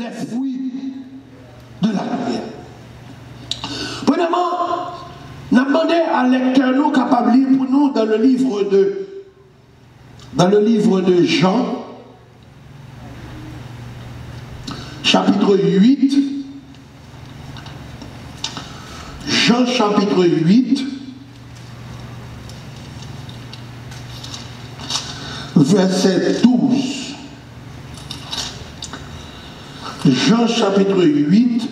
les fruits de la lumière. Premièrement, nous avons demandé à lecteur nous capable de lire pour nous dans le livre de Jean, chapitre 8. Jean chapitre 8, verset 12. Jean chapitre 8,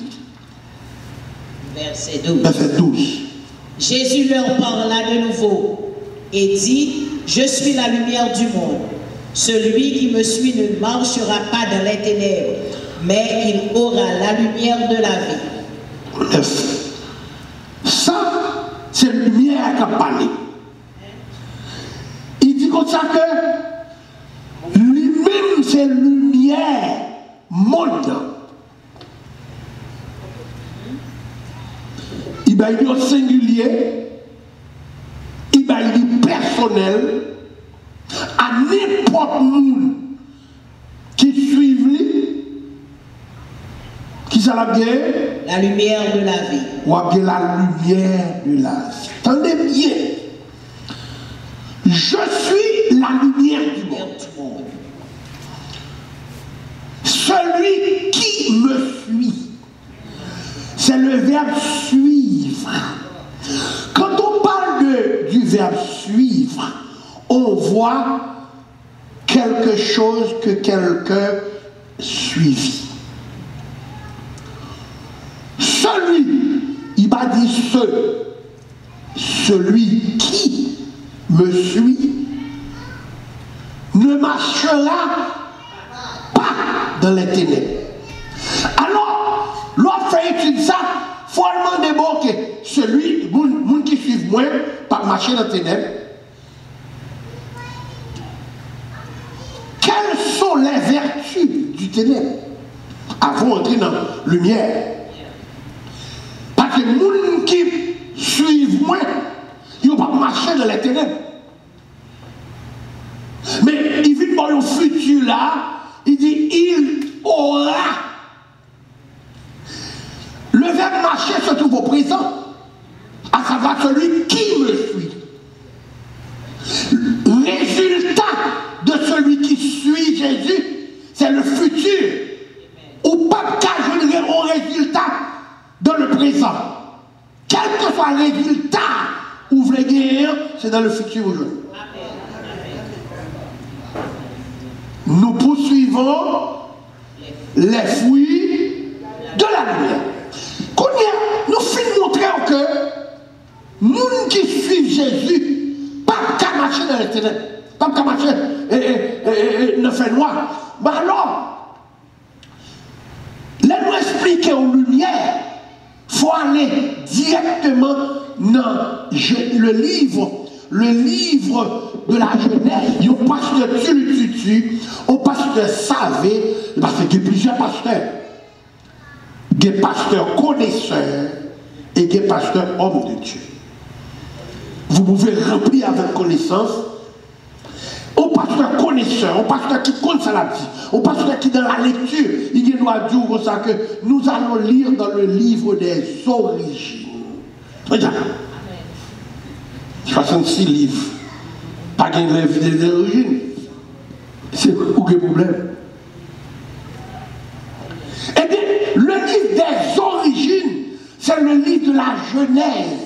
verset 12. Verset 12. Jésus leur parla de nouveau et dit, je suis la lumière du monde. Celui qui me suit ne marchera pas dans les ténèbres, mais il aura la lumière de la vie. Ça, c'est la lumière qui a parlé. Il dit comme ça que lui-même, c'est la lumière monde. Il va y au singulier, il va y personnel, à n'importe monde qui suit lui, qui ça la bien? La lumière de la vie. Ou bien la lumière de la vie. Attendez bien. Je suis la lumière du monde. Celui qui me suit. C'est le verbe suivre. Quand on parle du verbe suivre, on voit quelque chose que quelqu'un suivit. Celui, il va dire celui qui me suit ne marchera pas dans les ténèbres. Alors, l'autre fait utiliser ça, il faut demander bon que celui qui suit moi, pas marcher dans les ténèbres. Quelles sont les vertus du ténèbre avant d'entrer dans la lumière? Parce que les gens qui suivent moi, ils ne vont pas marcher dans les ténèbres. Mais il vit dans le futur là, il dit il aura. Le verbe marcher se trouve au présent, à savoir celui qui me suit. Le résultat de celui qui suit Jésus, c'est le futur. Ou pas qu'à jouer un résultat dans le présent. Quel que soit le résultat où vous voulez guérir, c'est dans le futur aujourd'hui. Nous poursuivons les fruits de la lumière. Nous finissons montrer que nous qui suivons Jésus, pas qu'à marcher dans les ténèbres, pas qu'à marcher ne fait noir. Mais alors, là nous expliquer aux lumières, il faut aller directement dans le livre de la Genèse. Il y a un pasteur Tulututu, un pasteur Savé, parce qu'il y a plusieurs pasteurs. Il y a des pasteurs connaisseurs et des pasteurs hommes de Dieu. Vous pouvez remplir avec connaissance. Au pasteur connaisseur, au pasteur qui compte ça là-dessus, au pasteur qui dans la lecture, il doit dire comme ça que nous allons lire dans le livre des origines. Regarde. 66 livres. Pas de livre des origines. C'est où le problème? Eh bien, le livre des origines, c'est le livre de la Genèse.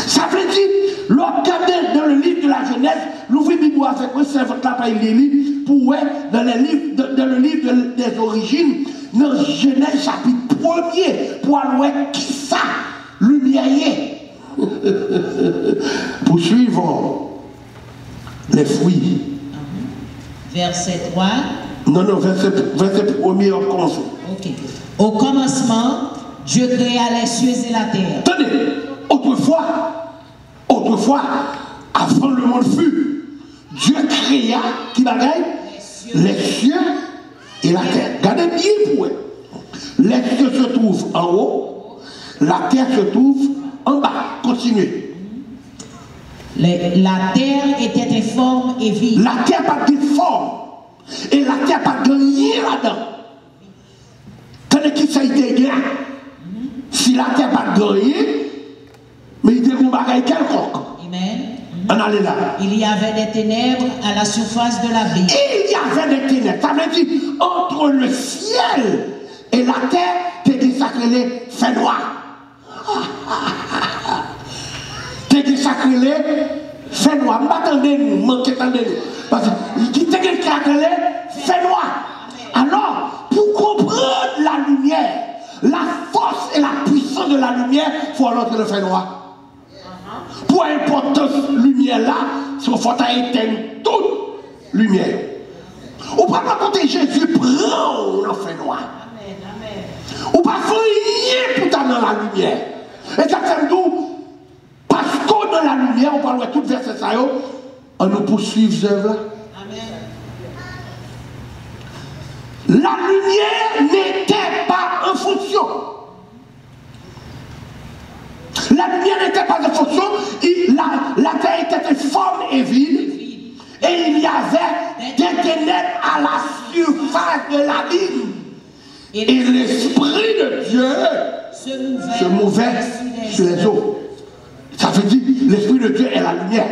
Ça veut dire, l'objet dans le livre de la Genèse, l'ouvrir Bible avec moi, c'est votre lapin il pour dans le livre des origines, dans Genèse chapitre 1er, pour aller qui ça, lumière. Poursuivons les fruits. Verset 3. Non, verset 1er au commencement. Ok. Au commencement, Dieu créa les cieux et la terre. Tenez, autrefois, avant le monde fut, Dieu créa, qui bagaille? Les cieux et la terre. Regardez bien pour eux. Les cieux se trouvent en haut, la terre se trouve en bas. Continuez. La terre était informe et vide. La terre pas de forme. Et la terre pas de rien là-dedans. On allait là. Il y avait des ténèbres à la surface de l'abîme. Il y avait des ténèbres. Ça veut dire, entre le ciel et la terre, t'es désacrélé, fait noir. T'es désacrélé, fait noir. M'attendez nous, manquez attendez nous. Parce que qui t'es désacrélé, fait noir. Alors, pour comprendre la lumière, la force et la puissance de la lumière, il faut alors que le fait noir. Pour l'importance lumière là, il faut éteindre toute lumière. Ou pas raconter Jésus prend le fait noir. Ou pas faire rien pour t'amener dans la lumière. Et ça fait tout, parce que dans la lumière, on parle de tout verset ça, on nous poursuit ces œuvres là. La lumière n'était pas en fonction. La lumière n'était pas en fonction. La terre était forme et vide. Et il y avait des ténèbres à la surface de l'abîme. Et l'Esprit de Dieu se mouvait sur les eaux. Ça veut dire l'Esprit de Dieu est la lumière.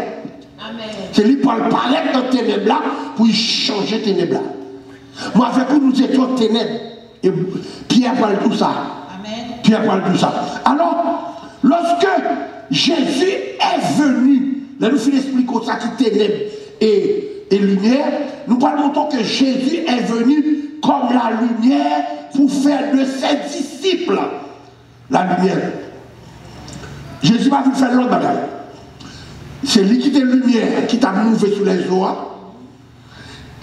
C'est lui pour paraître dans les ténèbres là pour changer les ténèbres là. Moi, avec vous, nous étions ténèbres. Et Pierre parle tout ça. Amen. Pierre parle tout ça. Alors, lorsque Jésus est venu, là nous finissons d'expliquer ça qui ténèbres et lumière, nous parlons que Jésus est venu comme la lumière pour faire de ses disciples la lumière. Jésus va vous faire l'autre bagaille. C'est lui qui est lumière, qui t'a mouvé sur les eaux.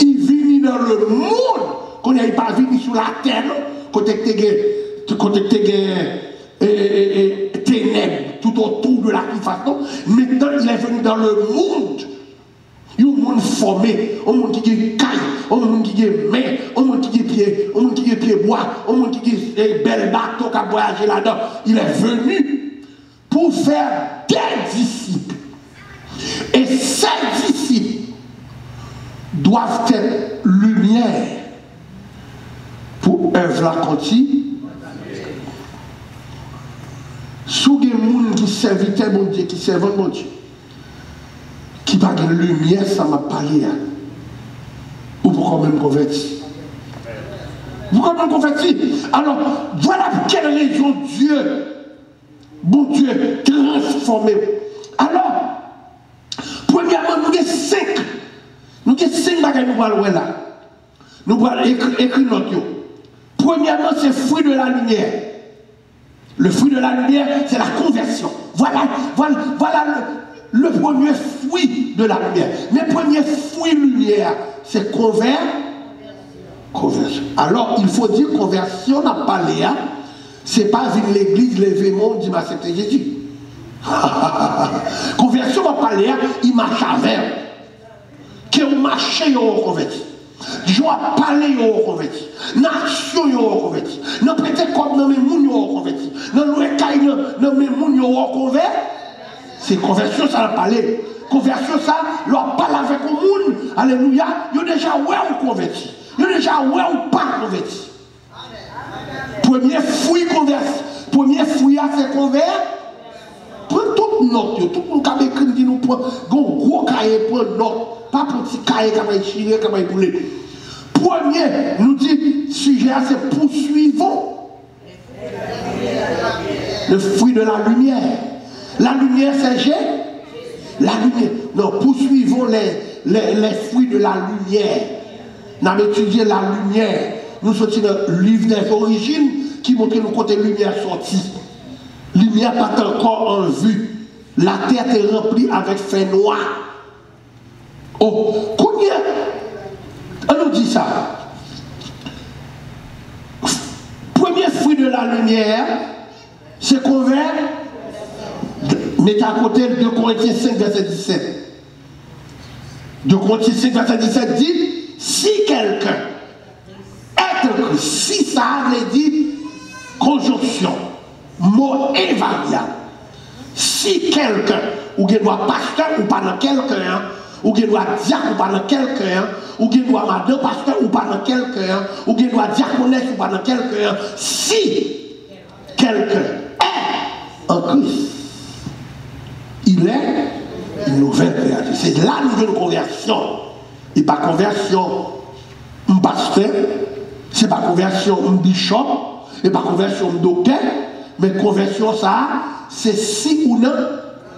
Il vient dans le monde, qu'on n'est pas venu sur la terre, côté ténèbres tout autour de la façon. Maintenant, il est venu dans le monde. Il y a un monde formé, un monde qui est caille, un monde qui est main, un monde qui est pied, un monde qui est pied bois, un monde qui est bel bateau qui a voyagé là-dedans. Il est venu pour faire des disciples. Et ces disciples doivent être lumière pour œuvre la continue. Si il y a des gens qui servent mon Dieu, qui servent mon Dieu, qui pas de lumière, ça m'a parlé. Ou pourquoi même converti? Pourquoi même converti? Alors, voilà pour quelle raison Dieu, bon Dieu, transformé. Alors, premièrement, nous avons 5. Nous avons 5 bagages nous allons là. Nous allons écrire notre. Premièrement, c'est le fruit de la lumière. Le fruit de la lumière, c'est la conversion. Voilà le premier fruit de la lumière. Mais le premier fruit lumière, c'est conversion. Alors, il faut dire conversion n'a pas l'air. C'est pas venir l'église, lever le monde, dire c'était Jésus. Conversion n'a pas l'air, il marche avec. Qui ont marché, ils ont converti. Je dois parler, ils ont converti. Nation, ils ont converti. Non, peut-être comme dans mes mouns, ils ont converti. Non, dans mes mouns, ils ont converti. C'est conversion, ça n'a pas l'air. Conversion, ça, leur parle avec le monde. Alléluia. Ils ont déjà ouais ou converti. Ils ont déjà ouais ou pas converti. Premier fruit converti. Premier fruit, c'est converti. Prends toute note, tout le monde qui a écrit, dit nous prend un gros cahier, prend note, pas petit cahier qui va chier, qui va bouler. Premier, nous dit, sujet, c'est poursuivons le fruit de la lumière. La lumière, c'est G. La lumière. Non, poursuivons les fruits de la lumière. Nous avons étudié la lumière. Nous sommes dans le livre des origines qui montre le côté lumière sortie. Lumière pas encore en vue. La terre est remplie avec fait noir. Oh, combien? On nous dit ça. Premier fruit de la lumière, c'est qu'on va mettre à côté 2 Corinthiens 5, verset 17. 2 Corinthiens 5, verset 17 dit, si quelqu'un est si ça veut dire conjonction. Mot invariable. Si quelqu'un, ou qu'il doit pasteur ou pas dans quelqu'un, ou qu'il doit diacre ou pas dans quelqu'un, ou qu'il doit madame pasteur ou pas dans quelqu'un, ou qu'il doit diaconesse ou pas dans quelqu'un, si quelqu'un est en Christ, il est Une nouvelle créature. C'est la nouvelle conversion. Et pas conversion, un pasteur, c'est pas conversion, un bishop, et pas conversion, un docteur, mais conversion, ça, c'est si ou non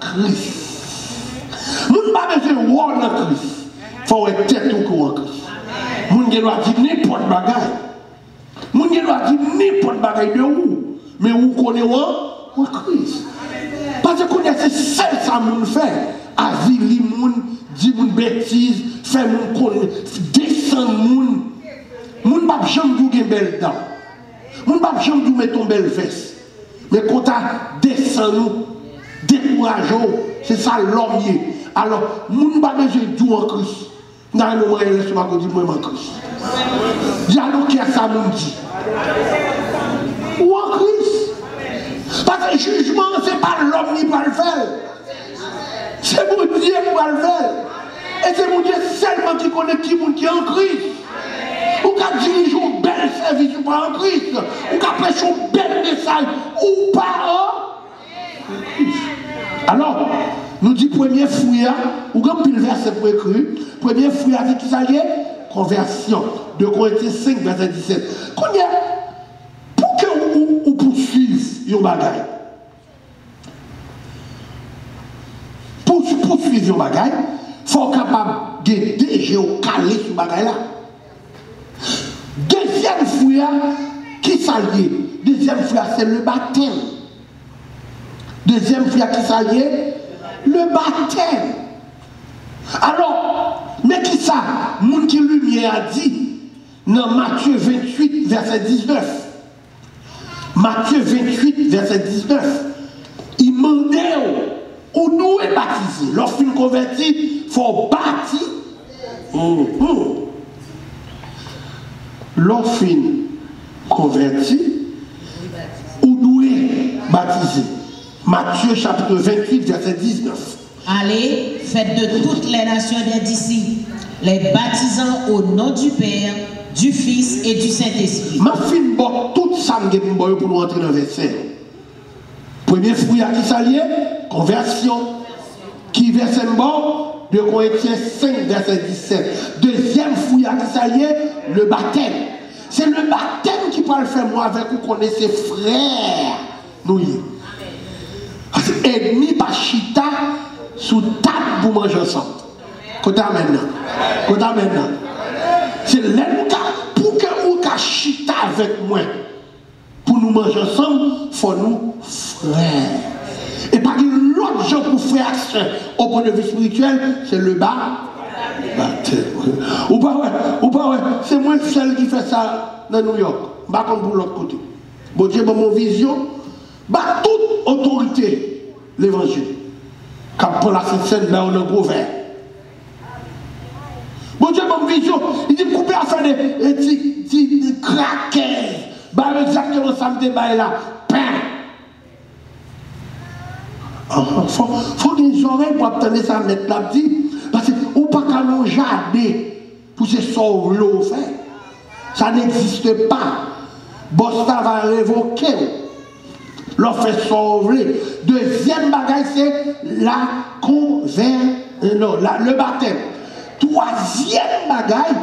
Christ. Nous ne pas besoin de voir dans Christ. Il faut être tête au courant Christ. Nous ne doit dire n'importe bagaille. Nous ne doit dire n'importe bagaille de où. Mais où connaît-on Christ. Parce que c'est seul ça nous fait. Avili moun, dit moun bêtise, fait moun descendre moun. Moun pas jamais dou gen belle dent. Moun pas jamais dou mettre ton belle veste. Mais quand tu descend nous, décourageons, c'est ça l'homme. Alors, moun pas besoin dou en Christ. Dans le moment où laisse-moi dire moi en Christ. Dialogue qui a ça moun dit. Ou en Christ. Parce que le jugement, ce n'est pas l'homme qui va le faire. C'est mon Dieu qui va le faire. Et c'est mon Dieu seulement qui connaît qui est en Christ. Ou qui dirige un bel service ou pas en Christ. Ou qui prêche un bel message ou pas en Christ. Alors, nous dit premier fruit, ou quand pile verset pour écrire, premier fruit avec qui ça y est? Conversion. De Corinthiens 5, verset 17. Pour que vous poursuivez yon bagay. Pour poursuivre yon bagay, il faut capable de déjà caler ce bagay là. Deuxième fruit, qui s'allie? Deuxième fruit, c'est le baptême. Deuxième fruit, qui s'allie? Le baptême. Alors, mais qui ça? Moun qui lumière a dit dans Matthieu 28, verset 19. Matthieu 28, verset 19. Il mandait où nous est baptisé. Lorsqu'on convertit, il faut bâtir. Lorsqu'on convertit, où nous est baptisé. Matthieu chapitre 28, verset 19. Allez, faites de toutes les nations des disciples, les baptisant au nom du Père, du Fils et du Saint-Esprit. Ma fille, tout ça pour nous entrer dans le verset. Premier fruit à qui s'allie, conversion. Qui verset bon, de Corinthiens 5, verset 17. Deuxième fruit à qui s'allie, le baptême. C'est le baptême qui peut le faire moi avec vous connaissez frères. Nous ennemi par chita sous table pour manger ensemble. Côté maintenant. C'est l'ennemi pour que vous chita avec moi. Pour nous manger ensemble, il faut nous frères. Et pas que l'autre gens pour frère au point de vue spirituel, c'est le baptême. Ou pas ouais. C'est moi seul qui fait ça dans New York. Pas comme pour l'autre côté. Bon Dieu, mon vision, bah toute autorité, l'évangile. Quand pour la scène là, on a gros verre. Bon Dieu, mon vision, il dit couper à faire des craquets. Bah exactement ça me débat là. Pain. Faut des oreilles pour obtenir ça mettre là dit. Parce que ou pas qu'à l'on jardé pour se sauver l'eau fait. Ça n'existe pas. Bosta va révoquer. L'on fait sauver. Deuxième bagage c'est le baptême. Troisième bagage,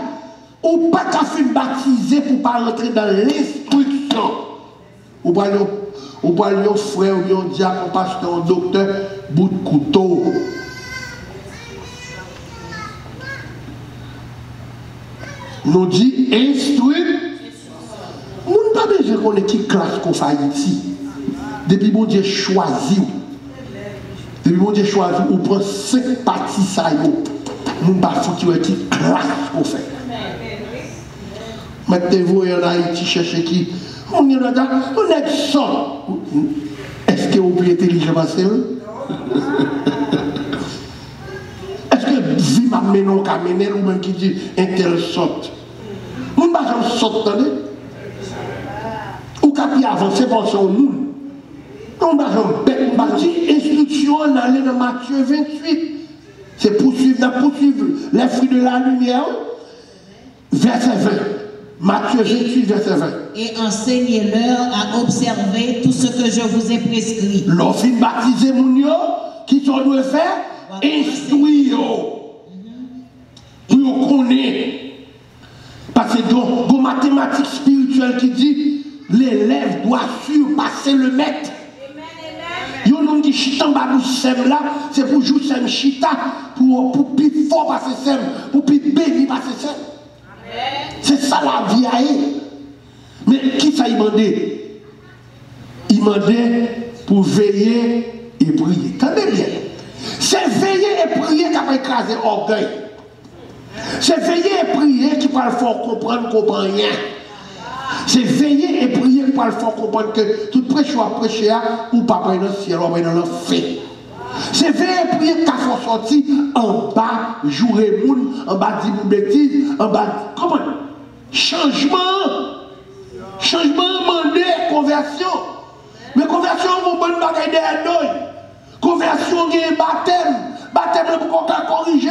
ou pas qu'à faire baptiser pour pas rentrer dans l'instruction. Ou pas un frère, ou un diacre, un pasteur, un docteur, bout de couteau. Nous dit instruire. Nous n'avons pas besoin qu'on ait qui classe qu'on fait ici. Depuis bon Dieu choisi. Depuis bon Dieu choisi, on prend 5 parties ça. Nous n'avons pas foutu qui classe qu'on fait. Mettez-vous en Haïti, cherchez qui. On est sans. Est-ce que vous pouvez être intelligent, Marcel? Est-ce que vie m'a mené au camion ou même qui dit un tel saute? On ne va pas sauter, attendez? Ou quand il avance pour son monde. On va pas bête, on va dire instruction, on allait dans Matthieu 28. C'est poursuivre les fruits de la lumière. Verset 20. Matthieu 28, verset 20. Et enseignez-leur à observer tout ce que je vous ai prescrit. Lorsqu'il baptise mon yo, qui sont doit faire? instruire, pour connaître. Parce que dans mathématiques spirituelles qui dit, l'élève doit surpasser le maître. Yo non dit chita babou sem là, c'est pour jouer sem chita, pour plus fort passer sem, pour plus béni passer sem. C'est ça la vie à eux. Mais qui ça il demandait? Il demandait pour veiller et prier. Tenez bien. C'est veiller et prier qui va écraser l'orgueil. C'est veiller et prier qui va le faire comprendre qu'on ne comprend rien. C'est veiller et prier pour le faire comprendre que tout prêche ou prêcher ou pas dans le ciel ou dans le feu. C'est veiller et prier qu'il faut sortir en bas, jouer moun, en bas dire bêtises, en bas. Comment? Changement. Changement, demandé, conversion. Mais conversion, vous bonne bagaille derrière nous. Conversion, il y a un baptême. Baptême pour qu'on corrige.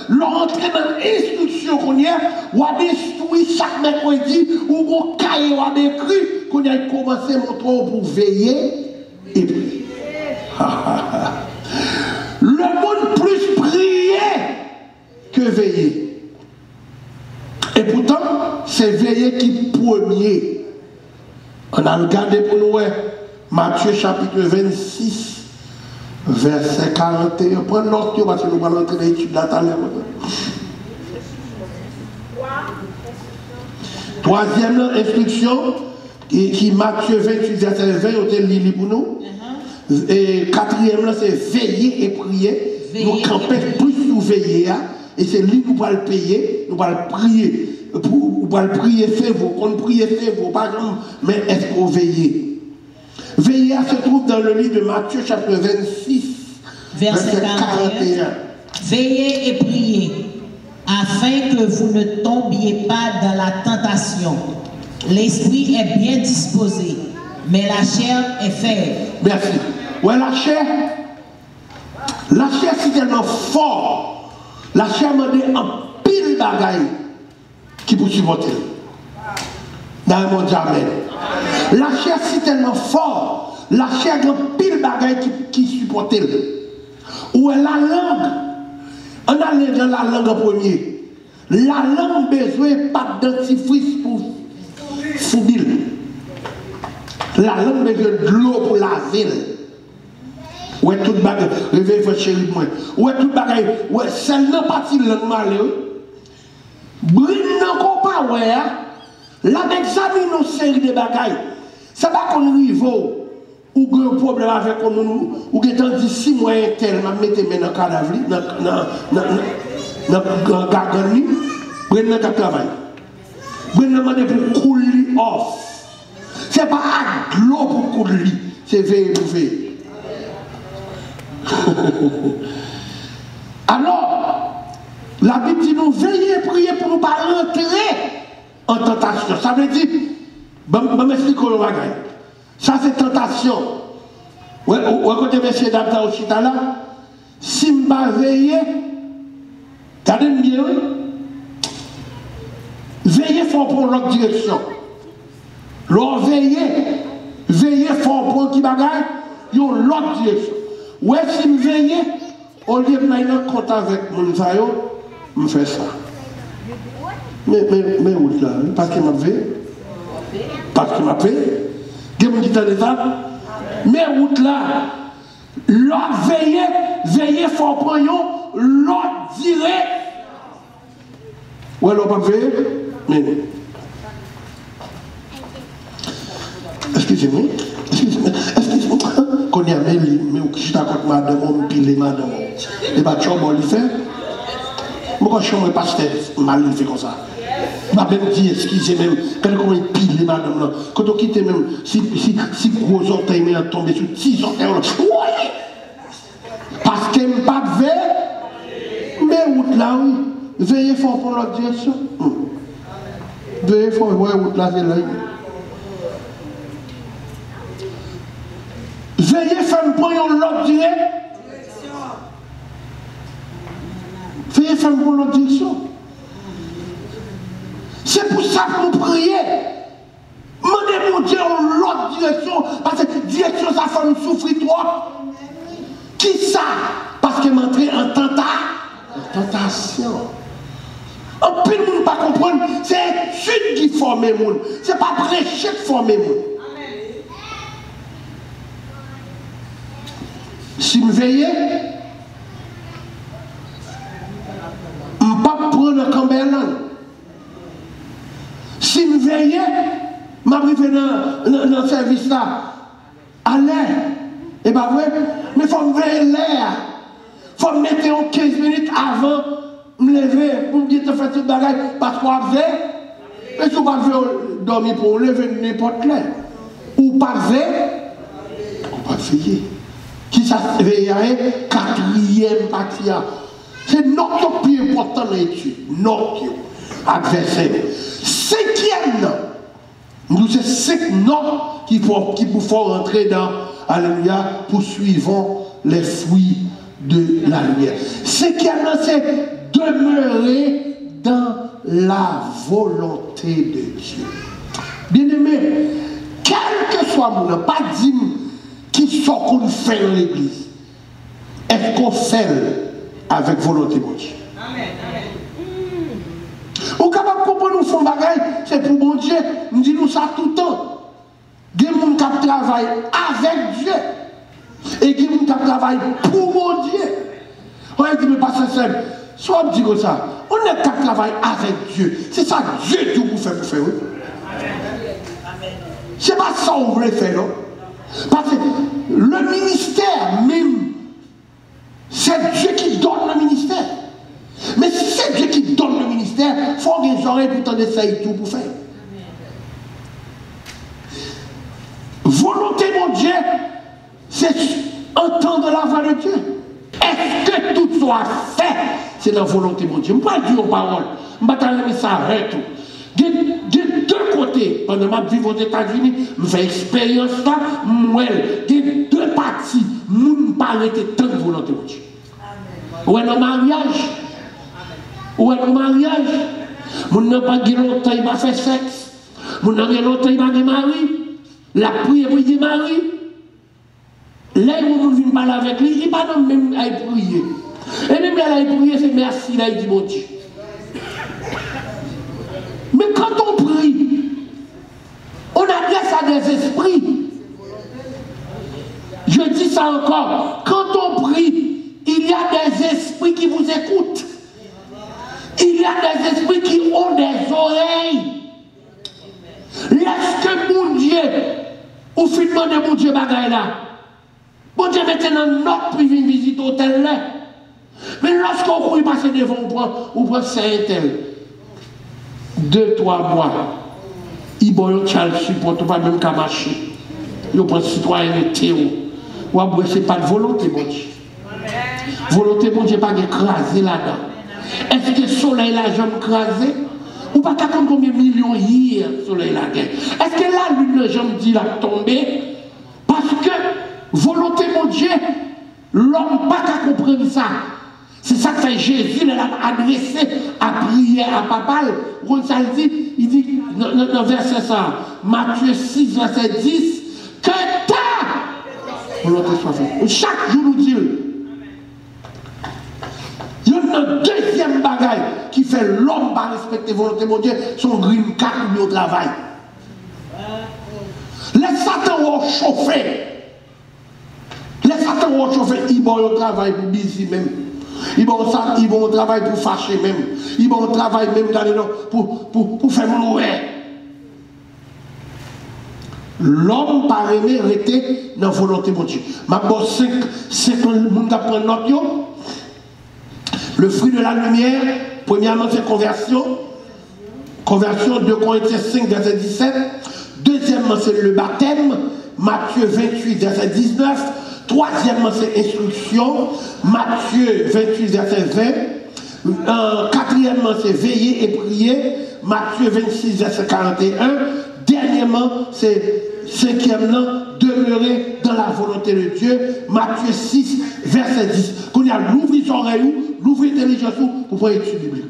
L'entrée dans l'instruction qu'on y a, ou a détruit chaque mercredi, ou qu'on caille, ou a décrit, qu'on a commencé à montrer pour veiller et prier. Le monde plus prier que veiller. Et pourtant, c'est veiller qui est premier. On a regardé pour nous, Matthieu chapitre 26. Verset 41. Prenez notre parce que nous allons entrer dans l'étude là. Troisième instruction, qui Matthieu 28, verset 20, on a lu pour nous. Et quatrième, c'est veiller et prier. Nous camper plus nous veiller. Et c'est lui qui va le payer. Nous allons prier. Nous allons prier, fais-vous. Qu'on prie, fais-vous. Par exemple, mais est-ce qu'on veille? Veiller se trouve dans le livre de Matthieu, chapitre 26, verset 41. Veillez et priez, afin que vous ne tombiez pas dans la tentation. L'esprit est bien disposé, mais la chair est faible. Merci. Ouais, la chair c'est tellement fort. La chair m'a dit un pile bagaille qui peut supporter. Dans le monde, amen. La chair c'est tellement fort, la chair a un pile bagaille qui supporte. Ou est la langue? On a dans la langue en premier. La langue besoin pas de dentifrice pour foubile. La langue besoin de l'eau pour laver. Ou est tout bagaille, réveille votre chérie moi. Ou est tout bagaille, ou est celle n'a pas de langue malheur. Brille non pas ouais. Là d'examiner nos séries de bagailles. Ça va qu'on niveau ou un problème avec nous ou que tant dit 6 mois tel m'a mettre dans le cadavre dans gargani prendre le travail prendre demander pour couler off c'est pas à l'eau pour couler c'est veiller pour veiller alors la Bible dit nous veiller et prier pour nous pas rentrer en tentation. Ça veut dire, je m'explique le bagage. Ça c'est tentation. Ouais, quand monsieur d'Abda au chita là, si je ne veille, regardez bien, veillez fort pour l'autre direction. L'autre veillez fort pour qui bagaille, l'autre direction. Ouais, si je veille, au lieu de m'aller en contact avec mon sayo, je fais ça. Mais où là? Parce qu'il m'a fait. Parce qu'il m'a fait. Il y a des gens qui ont mais où là? L'autre veillez fort pour l'autre direct. Ouais, l'autre pas fait. Mais. Excusez-moi. Excusez-moi. Qu'on y a mêlé, mais je suis d'accord avec madame, on pile madame. Et pas de chambre, on le fait. Moi, je suis un pasteur, mal fait comme ça. Je vais même dire, excusez même, quand on pile madame là, quand on quitte même, si gros orteils mais tomber sur 10 orteils, oui! Parce qu'elle n'a pas de verre, mais route là, oui, veillez fort pour l'autre direction. Veillez fort, oui, route là, c'est là. Veillez fort pour l'autre direction. Veillez fort pour l'autre direction. C'est pour ça que nous prions. Demandez mon Dieu en l'autre direction. Parce que direction, ça fait nous souffrir trop. Qui ça? Parce que m'entrer en tentation. En plus, le monde pas comprendre, c'est l'étude qui forme le monde. C'est pas prêcher qui forme le monde. Si je veille, je ne vais pas prendre le Cambérland. Si je veille, je vais arriver dans le service là, à l'air. Et bien, vrai, mais il faut me veiller l'air. Il faut me mettre 15 minutes avant de me lever pour me dire que je fais tout le bagage. Parce qu'on a fait, mais si on ne peut pas dormir pour lever n'importe là. Ou pas fait, on va veiller. Qui ça veillerait? Quatrième partie. C'est notre plus important dans l'étude. Notre adversaire. Cinquième, nous c'est 5 noms qui vous font rentrer dans, alléluia, poursuivons les fruits de la lumière. Cinquième, c'est demeurer dans la volonté de Dieu. Bien aimé, quel que soit mon nom, pas dire qui sort qu'on fait dans l'église. Est-ce qu'on fait avec volonté de Dieu? Amen. Ou capable de comprendre nous font bagaille, c'est pour bon Dieu. Nous disons ça tout le temps. Il y a des gens qui travaillent avec Dieu. Et il y a des gens qui travaillent pour mon Dieu. On dit, mais pas sincère. Soit on dit comme ça. On est qui travaille avec Dieu. C'est ça Dieu qui vous fait pour faire. C'est pas ça qu'on veut faire, non? Parce que le ministère même, c'est Dieu qui donne le ministère. Mais si c'est Dieu qui donne le ministère, il faut que les oreilles pour t'en essayer tout pour faire. Volonté mon Dieu, c'est entendre la voix de Dieu. Est-ce que tout soit fait? C'est la volonté mon Dieu. Je ne vais pas dire aux paroles. Je ne vais pas dire ça arrête. De deux côtés, pendant ma vie aux États-Unis, je fais expérience là, de deux parties, je ne pas arrêter tant de volonté mon Dieu. Ou est le mariage, ou est le mariage, je n'ai pas dit longtemps, il m'a fait sexe, je n'ai pas dit longtemps, il m'a dit mari, la prière pour dire mari, là, il vient parler avec lui, il va même à prier. Et même là, il prier, c'est merci, là, il dit mon Dieu. Mais quand on prie, on adresse à des esprits. Je dis ça encore. Quand on prie, il y a des esprits qui vous écoutent. Il y a des esprits qui ont des oreilles. Laisse que mon Dieu, ou finalement de mon Dieu bagaille là. Bon Dieu maintenant notre privé visite hôtel là. Mais lorsqu'on prie passer devant, on prend Saint-Tel. 2-3 mois, ils ne supportent pas même qu'à marcher. Ils prennent citoyenneté. Ce n'est pas de volonté, mon Dieu. Volonté, mon Dieu, pas d'écraser là-dedans. Est-ce que le soleil l'a jamais écrasé? Ou pas qu'à combien de millions hier, le soleil l'a gagné? Est-ce que la lune n'a jamais dit la tomber? Parce que volonté, mon Dieu, l'homme pas qu'à comprendre ça. C'est ça que fait Jésus, il a adressé à prier à papa. Il dit, dans verset ça, Matthieu 6, verset 10, que ta volonté soit faite. Chaque jour nous dit, il y a une deuxième bagaille qui fait l'homme pas respecter volonté de Dieu, son green card au travail. Les Satan vont chauffer. Les Satan vont chauffer, ils vont au travail pour busy même. Ils vont au travail pour fâcher même. Ils vont au travail même pour faire mourir. L'homme par aimer rester dans la volonté de Dieu. Ma bosse 5 monde apprend notre. Le fruit de la lumière, premièrement c'est conversion. Conversion 2 Corinthiens 5 verset 17. Deuxièmement c'est le baptême. Matthieu 28 verset 19. Troisièmement, c'est instruction. Matthieu 28, verset 20. Quatrièmement, c'est veiller et prier. Matthieu 26, verset 41. Dernièrement, c'est cinquièmement, demeurer dans la volonté de Dieu. Matthieu 6, verset 10. Qu'on a l'ouvrir son oreille, l'ouvrir l'intelligence pour faire étude biblique.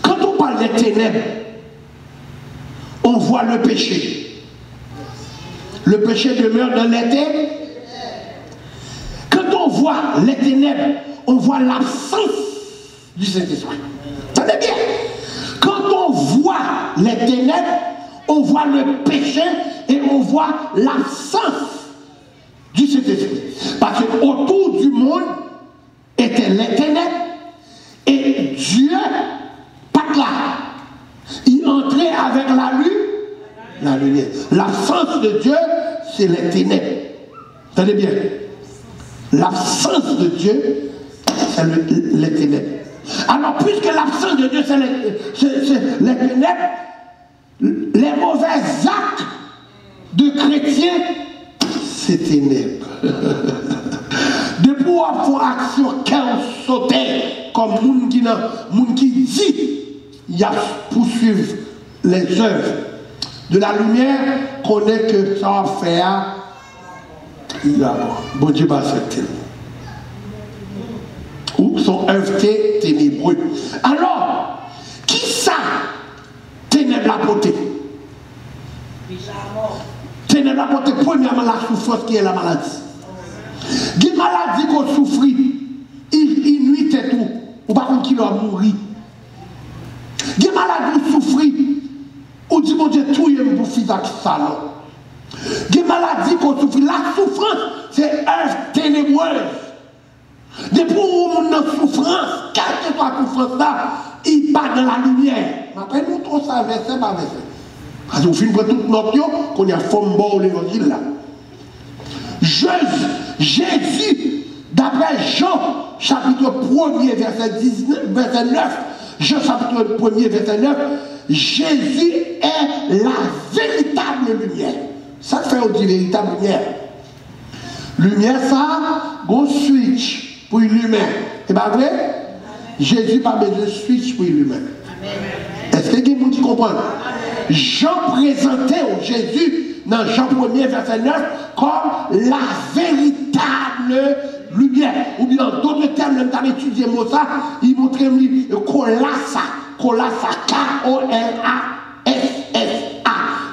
Quand on parle des ténèbres, on voit le péché. Le péché demeure dans les ténèbres. Quand on voit les ténèbres, on voit l'absence du Saint-Esprit. Tenez bien. Quand on voit les ténèbres, on voit le péché et on voit l'absence du Saint-Esprit. Parce que autour du monde étaient les ténèbres et Dieu, pas là. Il entrait avec la lumière. L'absence de Dieu, c'est les ténèbres. Tenez bien. L'absence de Dieu, c'est les ténèbres. Alors, puisque l'absence de Dieu, c'est les ténèbres, les mauvais actes de chrétiens, c'est ténèbres. De pouvoir faire action qu'on sautait, comme moun qui dit, il y a poursuivre les œuvres de la lumière, connaît que ça va faire. Bon Dieu va accepter. Ou sont œuvres ténébreux. Alors, qui ça ténèbres la beauté? Ténèbres la beauté, premièrement la souffrance qui est la maladie. Des maladies qu'on souffre, il nuit et tout. Ou par contre, qui doit mourir. Des maladies qu'on souffre, ou dit mon Dieu, tout est pour faire ça. Des maladies qu'on souffre, la souffrance, c'est œuvre ténébreuse. Depuis où on a souffrance, quelle que soit la souffrance là, il part dans la lumière. Après, nous trop ça, verset par verset. Parce qu'on finit pour toute notre vie, qu'on y a forme bon l'évangile là. Jésus, d'après Jean, chapitre 1er, verset 9, Jean chapitre 1er, verset 9, Jésus est la véritable lumière. Ça fait on dit véritable lumière. Lumière, ça, bon switch pour l'humain. C'est pas vrai? Jésus n'a pas besoin de switch pour l'humain. Est-ce qu'il y a des gens qui comprennent? Jean présentait Jésus dans Jean 1er, verset 9, comme la véritable lumière. Ou bien, en d'autres termes, même quand étudié le mot ça, il montrait le Kolassa, K-O-L-A-S-S-A.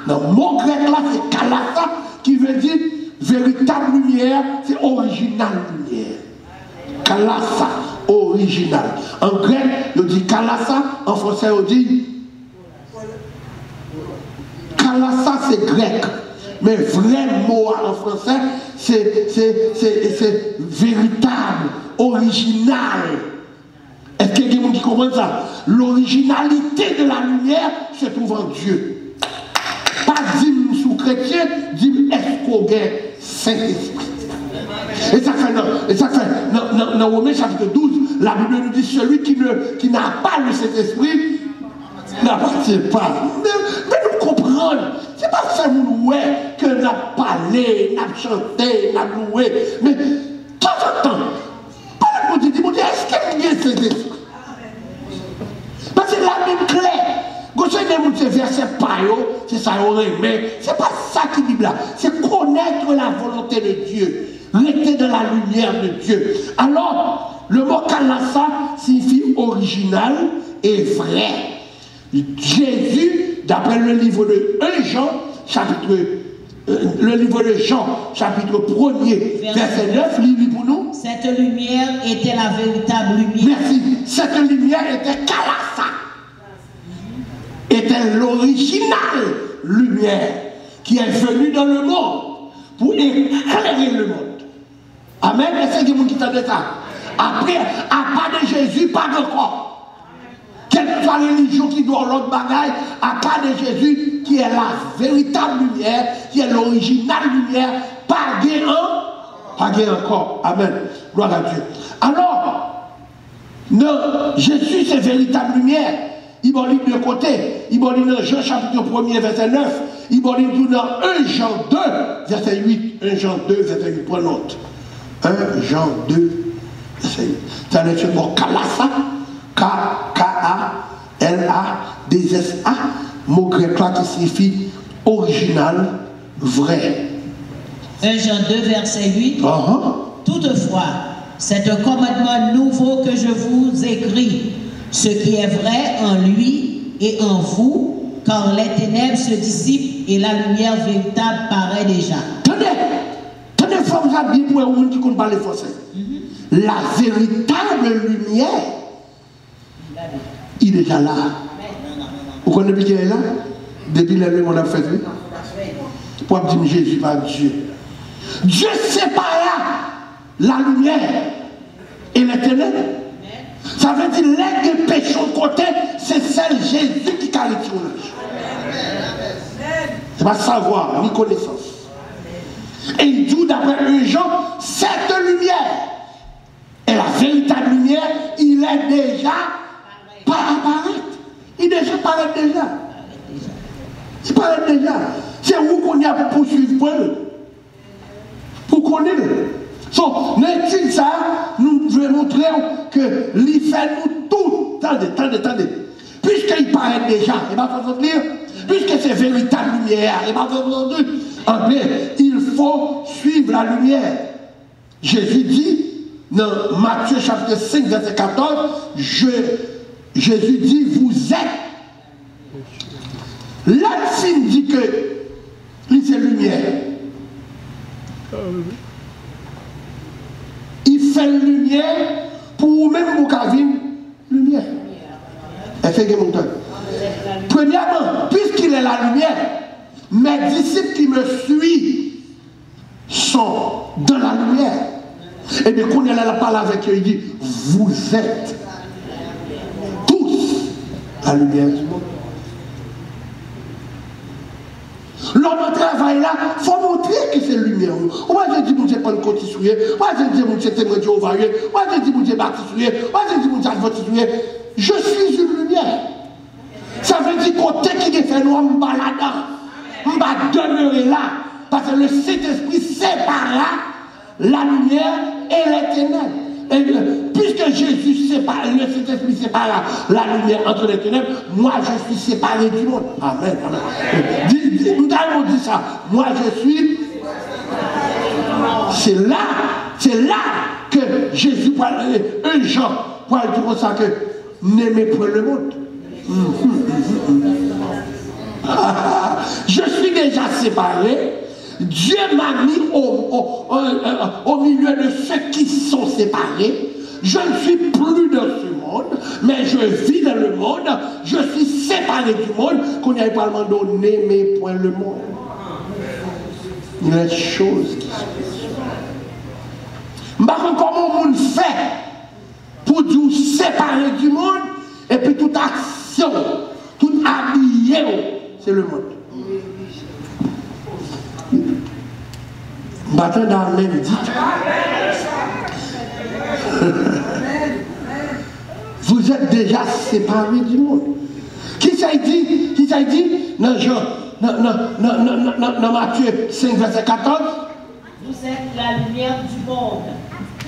Dans le mot grec là, c'est Kalassa, qui veut dire véritable lumière, c'est original lumière. Kalassa, original. En grec, on dit Kalassa, en français, on dit Kalassa, c'est grec. Mais vrai mot en français, c'est véritable, original. Est-ce qu'il y a des gens qui comprennent ça? L'originalité de la lumière se trouve en Dieu. Pas dire sous chrétien, dire est-ce qu'on gagne Saint-Esprit. Et ça fait dans Romains chapitre 12, la Bible nous dit celui qui n'a pas le Saint-Esprit n'appartient pas. Mais nous comprenons. C'est pas ça nous que nous avons parlé, nous avons chanté, nous avons loué. Mais de temps en temps, pas le Dieu, est-ce qu'il y a Saint-Esprit? Parce que la Bible claire. Ces versets c'est ça, mais c'est pas ça qui dit là. C'est connaître la volonté de Dieu, rester dans la lumière de Dieu. Alors, le mot Kalassa signifie original et vrai. Jésus, d'après le livre de 1 Jean, chapitre 1er, verset 9, lit pour nous. Cette lumière était la véritable lumière. Merci. Cette lumière était Kalassa. Était l'originale lumière qui est venue dans le monde pour éclairer le monde. Amen. Est-ce qu'il y a des gens qui t'entendent ça? Après, à part de Jésus, pas encore. Quelle que soit la religion qui doit l'autre bagaille, à part de Jésus, qui est la véritable lumière, qui est l'originale lumière, pas encore. Amen. Gloire à Dieu. Alors, non, Jésus, c'est véritable lumière. Il va lire de côté. Il va lire dans Jean chapitre 1er, verset 9. Il va lire tout dans 1 Jean 2, verset 8. 1 Jean 2, verset 8. Prenons note. 1 Jean 2, verset 8. Ça veut dire que Kalassa, K-A-L-A-D-S-A, mot grec là qui signifie original, vrai. 1 Jean 2, verset 8. Toutefois, c'est un commandement nouveau que je vous écris. Ce qui est vrai en lui et en vous, Car les ténèbres se dissipent et la lumière véritable paraît déjà. Tenez, forme ça bien pour un qui ne parle pas français. La véritable lumière, il est déjà là. Vous connaissez qui est là? Depuis la nuit, on a fait. Pour dire Jésus par Dieu. Dieu sépara la lumière et les ténèbres. Ça veut dire les péchés de côté, c'est celle Jésus qui a retiré. C'est pas savoir, ni connaissance. Et il dit d'après un Jean, cette lumière est la véritable lumière, il est déjà pas apparaître. Il déjà paraît déjà. Il paraît déjà. C'est où qu'on y a pour poursuivre pour connaître. Donc, l'étude ça, nous devons montrer que l'il fait nous tout. Attendez. Puisqu'il paraît déjà, il va falloir dire, puisque c'est véritable lumière, il va falloir dire, il faut suivre la lumière. Jésus dit, dans Matthieu chapitre 5, verset 14, Jésus dit, vous êtes. Là, il dit que c'est lumière. Il fait lumière pour vous-même, vous avez lumière. Elle fait mon temps. Premièrement, puisqu'il est la lumière, mes disciples qui me suivent sont dans la lumière. Et bien, quand elle a parlé avec eux, il dit, vous êtes tous la lumière du monde. L'homme travail là, il faut montrer que c'est lumière. Moi, je dis, mon Dieu, pas le côté souillé. Moi, je dis, mon Dieu, témoin de Jéhovah. Moi, je dis, mon Dieu, baptisé. Moi, je dis, mon Dieu, adventiste. Je suis une lumière. Ça veut dire côté qui est fait noir, je vais là-dedans. Je vais demeurer là. Parce que le Saint-Esprit sépara la lumière et les ténèbres. Et puisque Jésus sépare, le Saint-Esprit sépare la lumière entre les ténèbres, moi je suis séparé du monde. Amen. Nous avons dit ça. Moi je suis. C'est là que Jésus, un Jean, pour dire comme ça que n'aimez point le monde. Je suis déjà séparé. Dieu m'a mis au milieu de ceux qui sont séparés. Je ne suis plus dans ce monde, mais je vis dans le monde. Je suis séparé du monde. Qu'on n'y ait pas le monde, n'aimez point le monde. Il y a des choses qui se passent. Comment on fait pour nous séparer du monde et puis toute action, tout habillé, c'est le monde. Matin dans la même dit. Vous êtes déjà séparés du monde. Qui ça dit? Qui ça dit? Dans Matthieu 5, verset 14. Vous êtes la lumière du monde.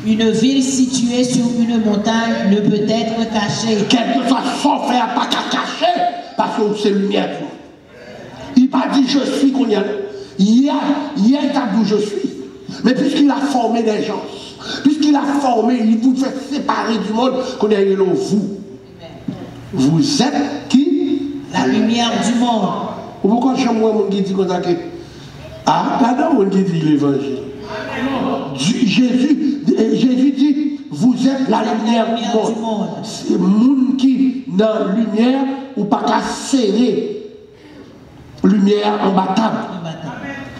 Une ville située sur une montagne ne peut être cachée. Quel que soit son frère, pas qu'à cacher, parce que c'est lumière du monde. Il n'a pas dit je suis qu'on y a. Il y a d'où je suis. Mais puisqu'il a formé des gens, puisqu'il a formé, il vous fait séparer du monde, qu'on ait vous. Vous êtes qui? La lumière du monde. Pourquoi je moi mon qui dit comme ça que pardon, mon qui dit l'évangile. Jésus dit, vous êtes la lumière du monde. C'est le monde qui dans la lumière ou pas qu'à serrer lumière imbattable.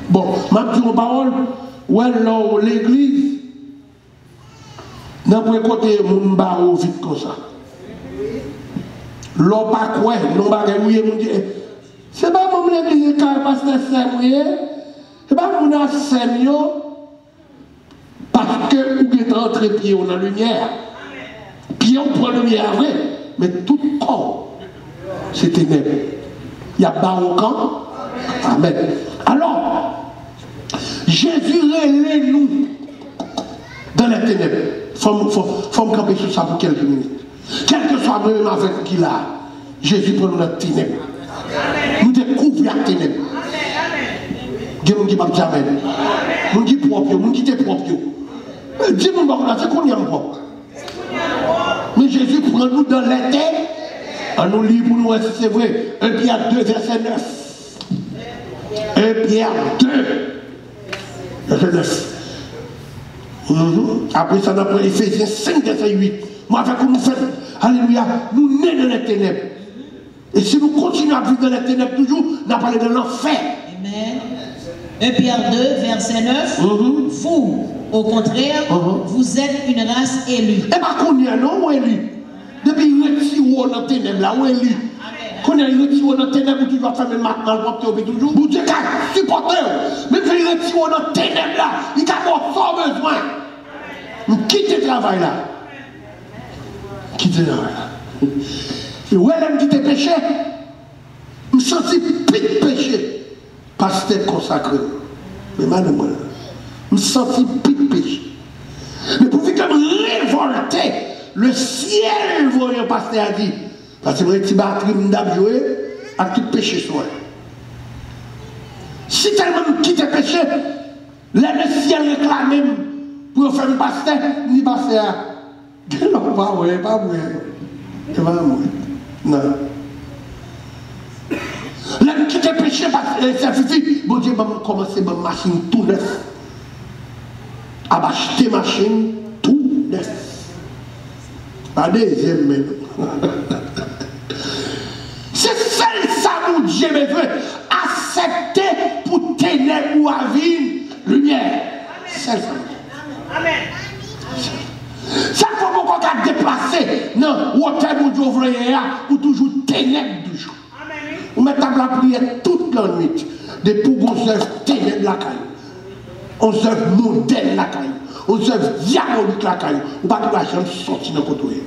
Bon, ma petite parole, l'église, n'a pas côté mon barreau vite comme ça. L'on pas quoi, l'on pas mouillé, mon Dieu. C'est pas mon église qui a passé c'est mouillé, c'est pas mon enseignant, parce que vous êtes entré pied dans la lumière. Pied on prend la lumière vrai, mais tout corps, c'est ténèbres. Il y a barreau camp. Amen. Alors, Jésus relève nous dans les ténèbres. Il faut me camper sur ça pour quelques minutes. Quel que soit même avec qui là, Jésus prend notre ténèbres. Nous découvrons la ténèbres. Il y a des gens qui ne peuvent pas dire amen. Nous qui propre, nous qui sommes propres. Dis-moi, c'est qu'on y a propre. Mais Jésus prend nous dans les ténèbres. On nous lit pour nous, si c'est vrai. 1 Pierre 2, verset 9. 1 Pierre 2, verset 9. Après ça, on apprend Ephésiens 5, verset 8. Moi, avec nous faisons, alléluia, nous nés dans les ténèbres. Et si nous continuons à vivre dans les ténèbres toujours, on a parlé de l'enfer. Amen. 1 Pierre 2, verset 9. Vous, au contraire, vous êtes une race élue. Et bien, qu'on y a, non, ou élu. Depuis qu'il retire dans les ténèbres, là, ou élu. Qu'on y a retiré dans les ténèbres, vous toujours faire mal pour toujours. Vous dites qu'à supporter, même si il retire dans les ténèbres, là, il a sans besoin. Vous quittez le travail là. Quittez le travail là. Et où elle aime quitter péché, je me sens pire péché. Pasteur consacré. Mais madame, je me sens pire péché. Mais pour que me révolter, le ciel, voyant pasteur a dit, parce que je suis battu, je joué, à tout péché soit. Si tellement quitte le péché, le ciel réclame même pour faire un pasteur, ni pasteur. Non, pas vrai, pas vrai. C'est pas vrai. Non. L'homme qui te péché, ça suffit. Bon Dieu, va commencer ma machine tout neuf. À acheter machine tout neuf. Pas deuxième même. C'est seul ça, mon Dieu, mes frères. Accepter pour ténèbres ou à vivre lumière. C'est ça. Amen. Ça ne faut pas qu'on déplacer. Non, ou au terme où vous voyez, ou toujours ténèbres du jour. Vous mettez la prière toute la nuit. Depuis qu'on œuvre ténèbres la caille. On œuvre modèle la caille. On œuvre diabolique la caille. On ne va pas jamais sortir dans le côté.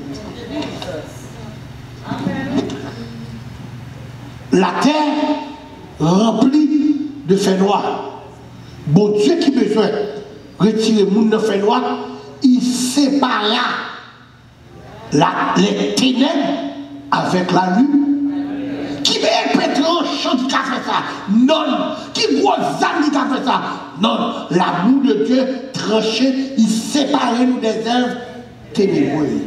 La terre remplie de faits noirs. Bon Dieu qui besoin de retirer le monde de faits noirs, il sépara les ténèbres avec la lumière. Qui veut pétrole chant qui a fait ça? Non. Qui gros âme qui a fait ça? Non. L'amour de Dieu tranché, il sépare nous des œuvres ténébreuses.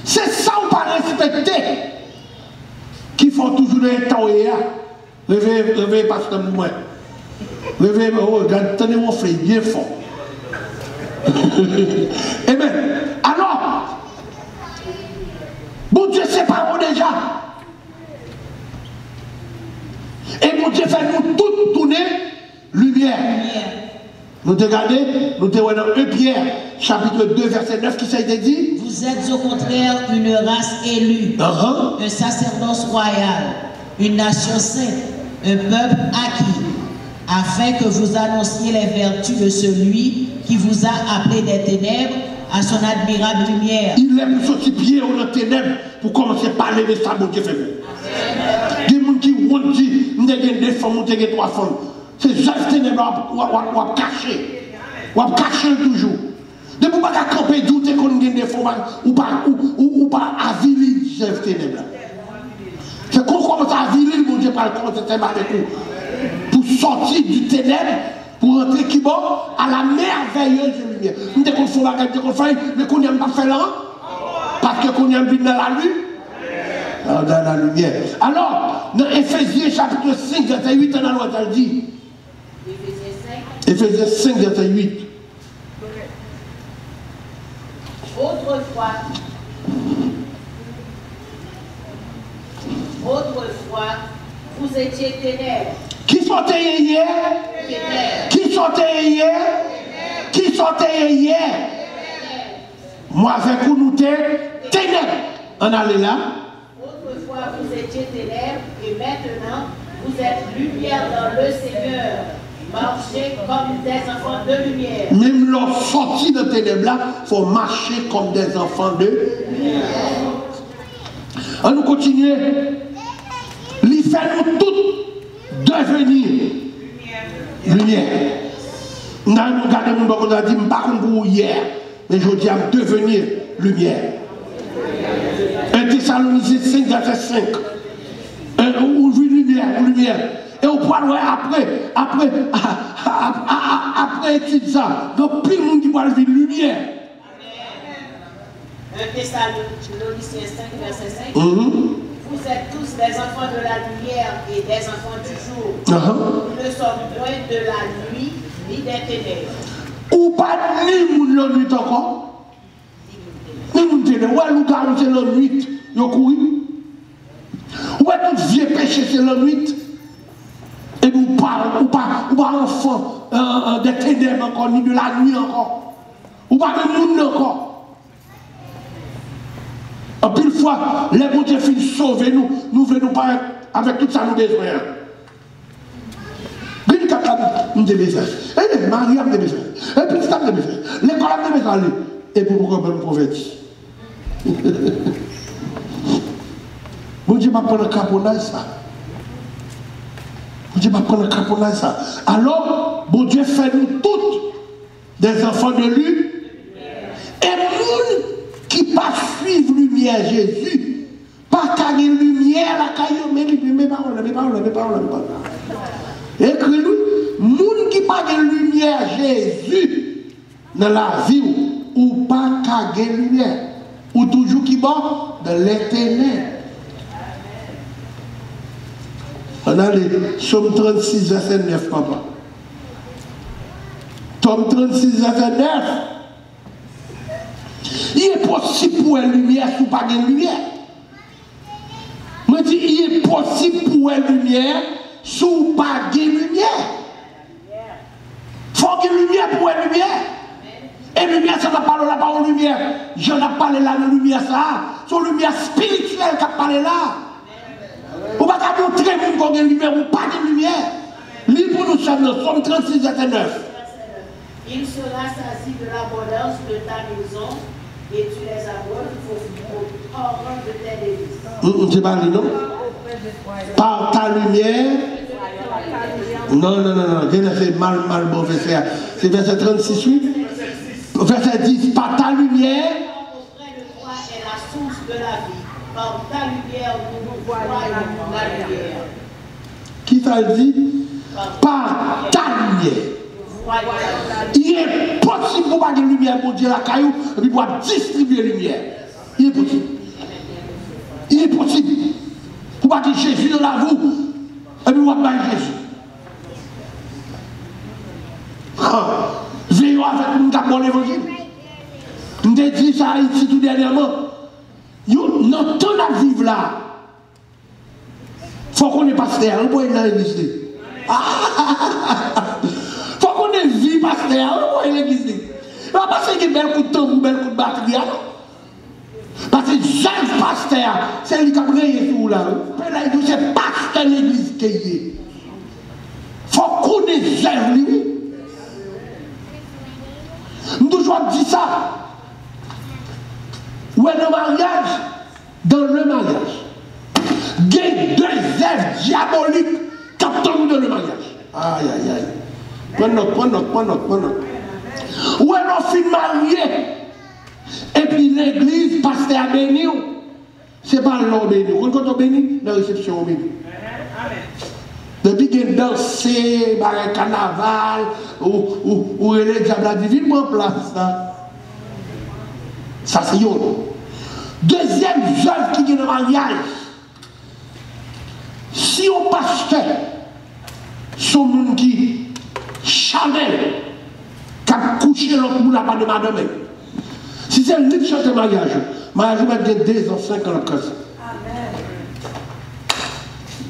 C'est ça on pas respecter. Qui font toujours des temps et réveillez pasteur moi. Réveillez, tenez mon frère bien fort. Amen. Alors, bon Dieu sépare déjà. Et bon Dieu fait nous toutes tourner lumière. Nous te regardons, nous te voyons dans 1 Pierre, chapitre 2, verset 9, qui ça a été dit? Vous êtes au contraire une race élue, un sacerdoce royal, une nation sainte, un peuple acquis, afin que vous annonciez les vertus de celui qui vous a appelé des ténèbres à son admirable lumière. Il est pour sortir pied aux ténèbres pour commencer à parler de ça, mon Dieu fait vous. Des gens qui ont dit, nous avons des femmes, nous avons trois femmes. C'est œuvres ténèbres ou à cacher. Ou à cacher toujours. De ne pas camper doute qu'on a des femmes ou pas aviler ces œuvres ténèbres. C'est qu'on commence à aviler, mon Dieu, par le commencer à avec nous. Pour sortir du ténèbre, pour entrer qui bon à la merveilleuse lumière. Nous ne qu'on fait, mais qu'on n'aime pas faire là. Parce qu'on aime vivre dans la lumière. Dans la lumière. Alors, dans Ephésiens chapitre 5, verset 8, on a le dit. Ephésiens 5, verset 8. Autrefois, vous étiez ténèbres. Qui sortait hier? Qui sortait hier? Qui sortait hier? Moi, avec vous, nous ténèbres. On allait là. Autrefois, vous étiez ténèbres et maintenant, vous êtes lumière dans le Seigneur. Marchez comme des enfants de lumière. Même leur sortie de ténèbres là, il faut marcher comme des enfants de lumière. On nous continue. Il fait nous tous devenir lumière. Nous avons regardé mon on a dit, je ne sais pas pour hier, mais je dis à devenir lumière. 1 Thessaloniciens 5, verset 5. On vit lumière. Et on pourra voir après étude ça. Donc, plus le monde qui voit la lumière. 1 Thessaloniciens 5, verset 5. Vous êtes tous des enfants de la lumière et des enfants du jour. Nous ne sommes point de la nuit ni des ténèbres. Ou pas ni moun la nuit encore. Ni moun ténèbres. Ouais, nous garons c'est la nuit. Yo couru. Ouais, tout vieux péché c'est la nuit. Et nous parlons, ou pas enfant des ténèbres encore, ni de la nuit encore. Ou pas de monde encore. En pile fois, les bons Dieu finissent sauver nous, nous venons pas avec tout ça nous besoin. Une capable, nous devons faire. Et Marie a besoin. Et puis ça devons faire. L'école a besoin aller. Et pourquoi même prophète? Bon Dieu m'a pris le caponnage ça. Bon Dieu m'a pris le caponnage ça. Alors, bon Dieu fait nous toutes des enfants de lui. Et nous qui pas suivre lumière Jésus, pas qu'à lumière la caillou, mes paroles. Écris-nous, moun qui pas de lumière Jésus dans la vie ou pas qu'à lumière, ou toujours qui va dans l'éternel. On a les Psaume 36, verset 9, papa. Psaume 36, verset 9. Il est possible pour une lumière sous pas de lumière. Je dis, il est possible pour une lumière sous pas de lumière. Il faut qu'il y ait lumière pour une lumière. Et lumière, ça n'a pas la parole lumière. Je n'ai pas parlé là de lumière, ça. C'est une lumière spirituelle qui a parlé là. Vous ne pouvez pas montrer qu'on a une lumière ou pas de lumière. Libre pour nous sommes dans Somme 36, verset 9. Il sera saisi de l'abondance de ta maison et tu les abonnes au torrent de tes délices. Tu parles, non? Par ta lumière. Non. Je l'ai fait mal, bon verset. C'est verset 36, oui. Verset 10. Par ta lumière. Auprès de toi est la source de la vie. Par ta lumière, nous voyons la lumière. Qui ça dit? Par ta lumière. Il est possible pour pas de lumière pour Dieu la caillou et puis pour distribuer la lumière. Il est possible. Il est possible. Pour pas que Jésus dans la vous et puis pour pas Jésus. Veillons avec nous d'abord l'évangile. Nous avons dit ça ici tout dernièrement. Dans ton à vivre là, il faut qu'on ait pasteur. On peut aller dans l'église. Faut qu'on ait vie pasteur. On peut aller dans l'église. Pas parce qu'il y a un bel coup de temps ou un bel coup de batterie. Parce que jeune pasteur, c'est lui qui a brillé sur là. C'est pasteur l'église qui est. Faut qu'on ait œuvre lui. Nous toujours dit ça. Où est le mariage? Dans le mariage. Il y a deux œuvres diaboliques qui attendent dans le mariage. Aïe, aïe, aïe. Prends note. Où est nos filles mariées? Et puis l'église, pasteur béni. Ce n'est pas l'homme béni. Quand on béni, la réception est béni. Depuis qu'il y a dansé, un carnaval, ou les diables divines, prend place. Ça, c'est yon. Deuxième œuvre qui est dans le mariage. Si on pasteur, son monde qui chanel, qui a couché l'autre monde là-bas de madame. Si c'est lui qui chante le mariage va être 2 ans, 5 ans comme ça.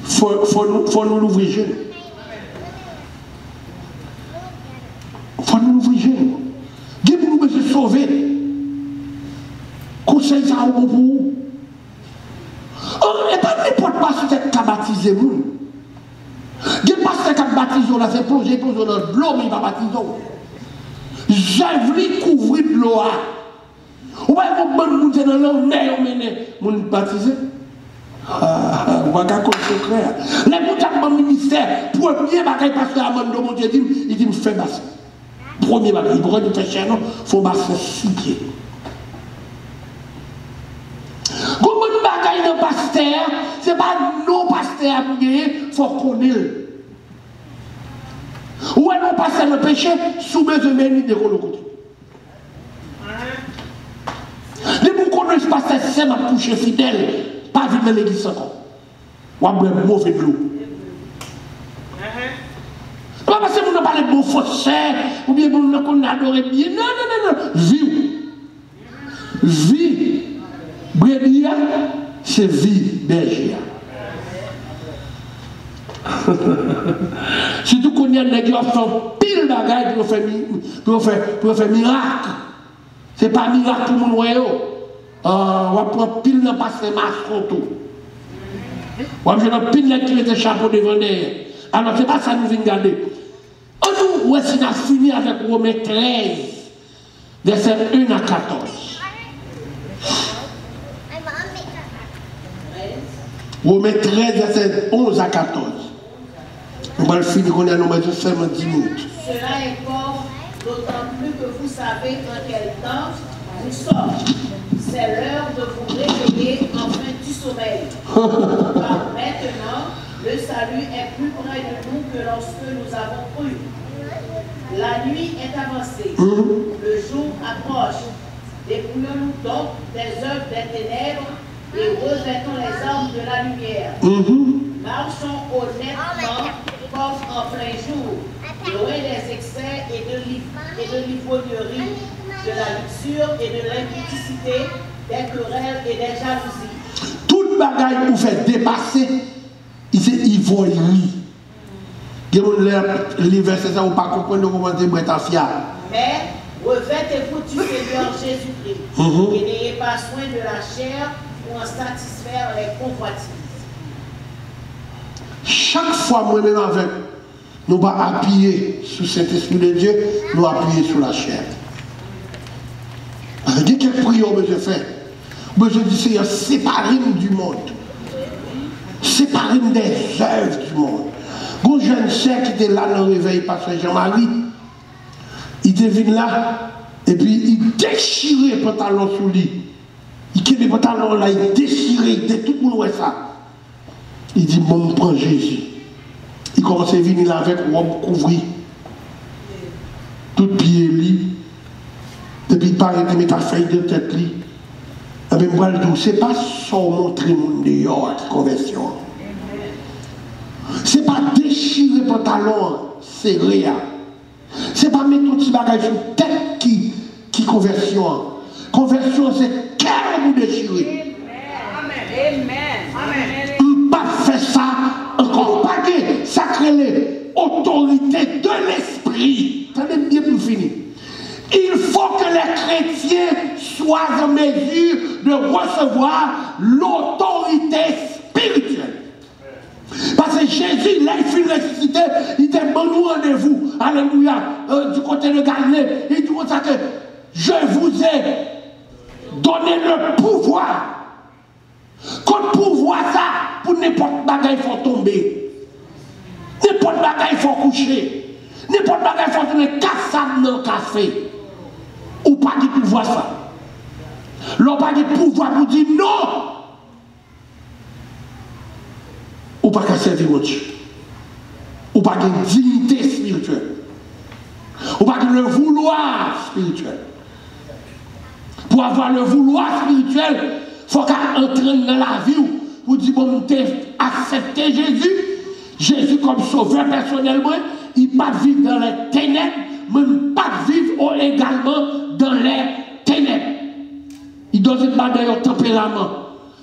Faut nous l'ouvrir jeune. Faut nous l'ouvrir jeune. Dieu pour nous se sauver. Conseil ça pour vous. Et pas n'importe pasteur qui a baptisé vous. Il y a un pasteur qui a baptisé là, c'est plongé dans l'eau, mais il va baptiser. J'ai voulu couvrir de l'eau. Ou bien vous pouvez dans l'eau, mais vous pouvez baptiser. Voilà comme secret. Les gens qui ont ministère, premier bagage pasteur Amando, mon Dieu, il dit, me fait bassin. Premier bagage, il pourrait nous faire cher, non? Il faut bassin 6 pieds. Comment nous bagaille de pasteur, ce n'est pas nos pasteurs à il faut qu'on ait. Ou est nos pasteurs le péché, sous besoin de mener de l'autre côté. Les boucons plus pasteur c'est m'a touché fidèle, pas vivre dans l'église encore. Ou boire mauvais de l'eau. Pas parce que vous n'avez pas les bons faussaires, ou bien vous n'avez adoré bien. Non, non, non, non. Vie. Brebis, c'est vie berger. Surtout qu'on y a des gens qui font pile bagaille pour faire miracle. Ce n'est pas miracle pour mon royaume. On va prendre pile dans passer masque tout. On va prendre pile qui était chapeau devant derrière. Alors, ce n'est pas ça que nous venons garder. On nous, si on a fini avec Romains 13, verset 1 à 14. Romains 13, verset 11 à 14. On va le finir, on est à nous mettre seulement 10 minutes. Cela est fort, d'autant plus que vous savez en quel temps nous sommes. C'est l'heure de vous réveiller enfin du sommeil. Car maintenant, le salut est plus près de nous que lorsque nous avons cru. La nuit est avancée, le jour approche. Dépouillons-nous donc des œuvres des ténèbres et revêtons les armes de la lumière. Marchons honnêtement comme en plein jour, loin des excès et de l'ivrognerie, de la luxure et de l'impudicité, des querelles et des jalousies. Toute bagaille pour faire dépasser, c'est ivrognerie. Les versets, ça, vous ne comprenez pas comment c'est être fiable. Mais revêtez-vous du Seigneur Jésus-Christ et n'ayez pas soin de la chair pour en satisfaire les convoitises. Chaque fois, moi-même avec, nous allons appuyer sur cet esprit de Dieu, nous appuyer sur la chair. Il y a quelques prières que je fais. Je dis, Seigneur, séparez-nous du monde. Séparez-nous des œuvres du monde. Un jeune chef qui était là dans le réveil, pasteur Jean-Marie, il devine là, et puis il déchirait le pantalon sous lui. Il quitte le pantalon là, il déchirait, il dit tout le monde ça. Il dit, bon, on prend Jésus. Il commence à venir là avec robe couvrie. Tout pied lui. Et puis il paraît de mettre la feuille de tête lui. Et bien, moi, je dis, c'est pas sans montrer mon dehors, la conversion. C'est pas déchirer le pantalon, c'est rien. C'est pas mettre ton petit bagage sur la tête qui conversion. Conversion, c'est cœur vous déchirer. Amen. Amen. On ne pas faire ça encore. Pas de sacrer l'autorité de l'esprit. Attendez bien pour finir. Il faut que les chrétiens soient en mesure de recevoir l'autorité spirituelle. Parce que Jésus, là, il fut ressuscité, il était bon rendez-vous, alléluia, du côté de Galilée. Il dit comme ça que je vous ai donné le pouvoir. Quand pouvoir ça, pour n'importe bagaille, il faut tomber. N'importe bagaille, il faut coucher. N'importe bagaille, il faut tourner cassade dans le café. Ou pas de pouvoir ça. L'on pas de pouvoir pour dire non. Ou pas qu'à servir votre Dieu. Ou pas de dignité spirituelle. Ou pas de le vouloir spirituel. Pour avoir le vouloir spirituel, il faut qu'à entrer dans la vie pour dire, bon, nous accepter Jésus. Jésus comme sauveur personnellement, il ne pas vivre dans les ténèbres, même pas vivre également dans les ténèbres. Il doit être pas dans leur tempérament.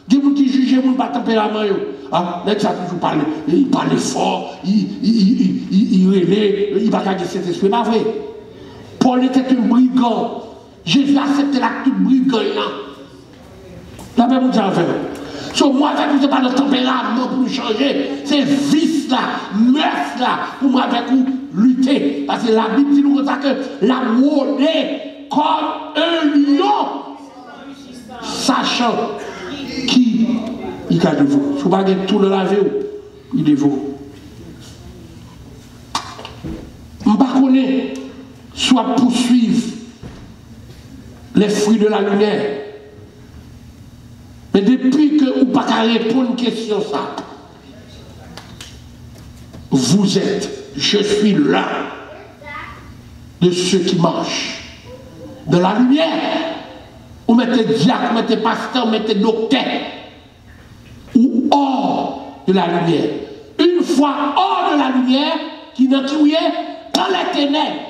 Des gens qui jugent mon pas tempérament. Ah, mais ça toujours parle, il parle fort, il relève, il va garder cet esprit. Pas vrai. Paul était un brigand. Jésus a accepté l'acte de brigand. La même chose à faire. So, moi, avec vous, ce n'est pas le tempérament pour nous changer, c'est vice là, meurtre là, pour moi, avec vous, lutter. Parce que la Bible dit nous comme ça que la rôder comme un lion, sachant qui il a de vous. Si vous ne pouvez pas tout le laver, il est vous. Je ne connais pas, soit poursuivre les fruits de la lumière. Mais depuis que vous ne pouvez pas répondre à une question, ça, vous êtes, je suis l'un de ceux qui marchent de la lumière ou mettez diacre, mettez pasteur, mettez docteur, ou hors de la lumière. Une fois hors de la lumière, qui est dans les ténèbres.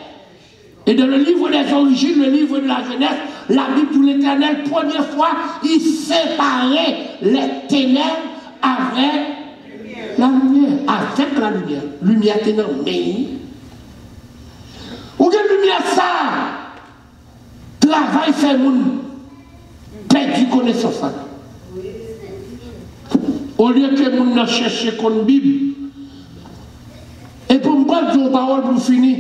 Et dans le livre des origines, le livre de la jeunesse, la Bible de l'Éternel, première fois, il séparait les ténèbres avec la lumière. Avec la lumière. Lumière ténèbre, mais ou quelle lumière ça? Travail fait moun perdu connaissance. Au lieu que moun n'a cherché qu'on Bible. Et pour me prendre une parole pour finir.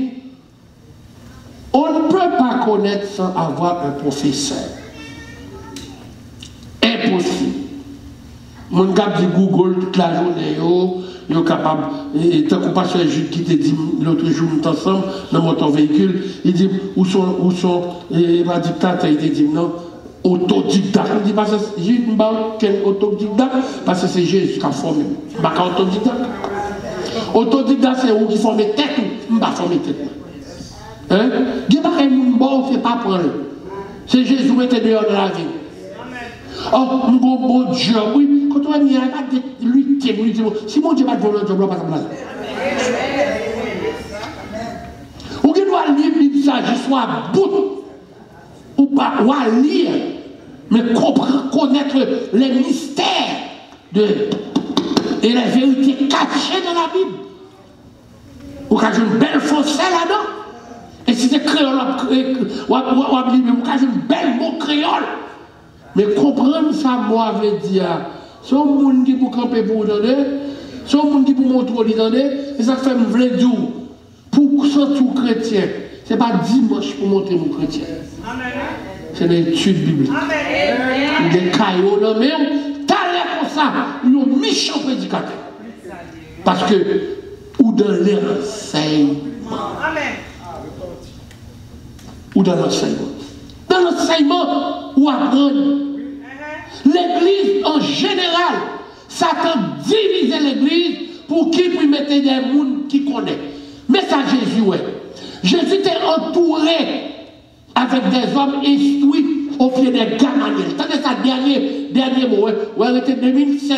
On ne peut pas connaître sans avoir un professeur. Impossible. Mon gars dit Google toute la journée, il est capable. Et tant qu'on passe sur Jude qui te dit l'autre jour, nous sommes ensemble dans mon véhicule, il dit où sont il m'a dit il te dit non, autodidacte. Il dit parce que Jude ne parle qu'un autodidacte, parce que c'est Jésus qui a formé. Je ne parle pas autodidacte. Autodidacte, c'est où qui forme tête, je ne parle pas former tête. Hein? Il n'y a pas un monde bon, c'est pas prendre. C'est Jésus qui était dehors de la vie. Oh, nous avons bon Dieu, oui. Quand on a mis, il n'y a pas de lutter. Si mon Dieu n'a pas de volonté, je ne vais pas sa place. Ou qui doit lire le sage, soit bout, ou pas, ou à lire, mais connaître les mystères et les vérités cachées dans la Bible. Ou qu'il y a une belle foncée là-dedans. Et si c'est créole, ou à une belle mot créole. Mais comprendre ça, moi, veut dire, c'est un monde qui peut camper pour vous donner, c'est un monde qui peut montrer vous donner, et ça fait me vle dire, pour ça tout chrétien, ce n'est pas dimanche pour montrer mon chrétien. C'est une étude biblique. Des caillots, mais t'as l'air comme ça, il y a un méchant prédicateur. Parce que, ou dans l'enseignement. Ou dans l'enseignement. Dans l'enseignement, ou apprendre. L'église en général, Satan divise l'église pour qu'il puisse mettre des gens qui connaissent. Mais ça, Jésus, ouais. Jésus était entouré avec des hommes instruits au pied des Gamaliel. Attendez ça, dernier mot, ouais, était 2005.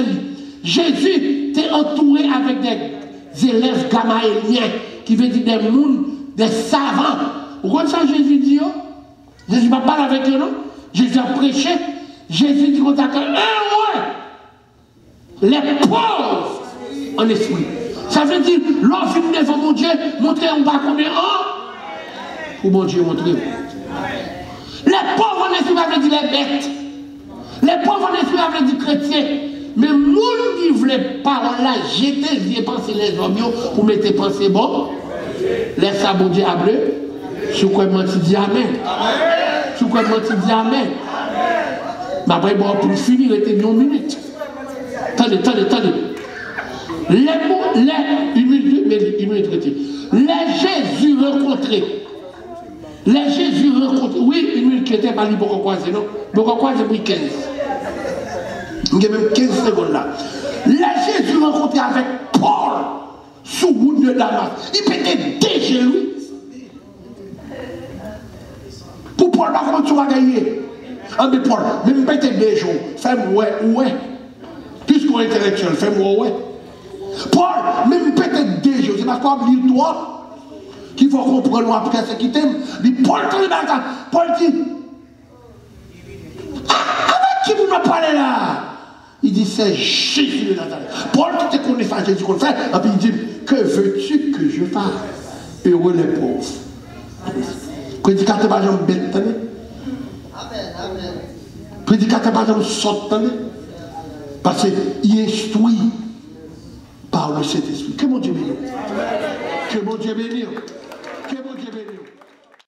Jésus était entouré avec des élèves gamaéliens qui veut dire des gens, des savants. Vous comprenez ça, Jésus dit, oh? Jésus ne va pas parler avec eux, non? Jésus a prêché. Jésus dit qu'on a les pauvres en esprit. Ça veut dire, l'enfant devant mon Dieu, montrer on va combien pour mon Dieu montrer. Les pauvres en esprit, ça veut dire les bêtes. Les pauvres en esprit, ça veut dire chrétiens. Mais moun qui voulait parole là, jeter les pensées les hommes pour mettre les pensées bon. Laisse ça bon Dieu à bleu. Si vous croyez mentir, dis Amen. Si vous croyez mentir, dis Amen. Mais après, bon, pour finir, il était 1 minute. Attendez. Les mots, une minute traitée. Les Jésus rencontrés. Oui, une minute qui était pas libre pour croiser, non? Pour croiser, pris 15. Il y a même 15 secondes là. Les Jésus rencontrés avec Paul sous route de Damas. Il pétait déjà lui. Pour Paul, par contre, tu vas gagner. Ah, mais Paul, même pas des jours. Fais-moi, ouais. Puisqu'on est intellectuel, fais-moi, ouais. Paul, même peut-être des jours. C'est parce qu'on oublie toi qu'il faut comprendre après ce qui t'aime. Paul, Paul dit, avec qui vous me parlez là? Il dit, c'est Jésus de Nazareth. Paul, tu te connais ça, Jésus qu'on fait. Et puis il dit, que veux-tu que je fasse? Heureux les pauvres. Prédicateur pas jamais bête, prédicateur pas jamais sorte, parce qu'il instruit par le Saint-Esprit. Que mon Dieu bénisse. Que mon Dieu bénisse.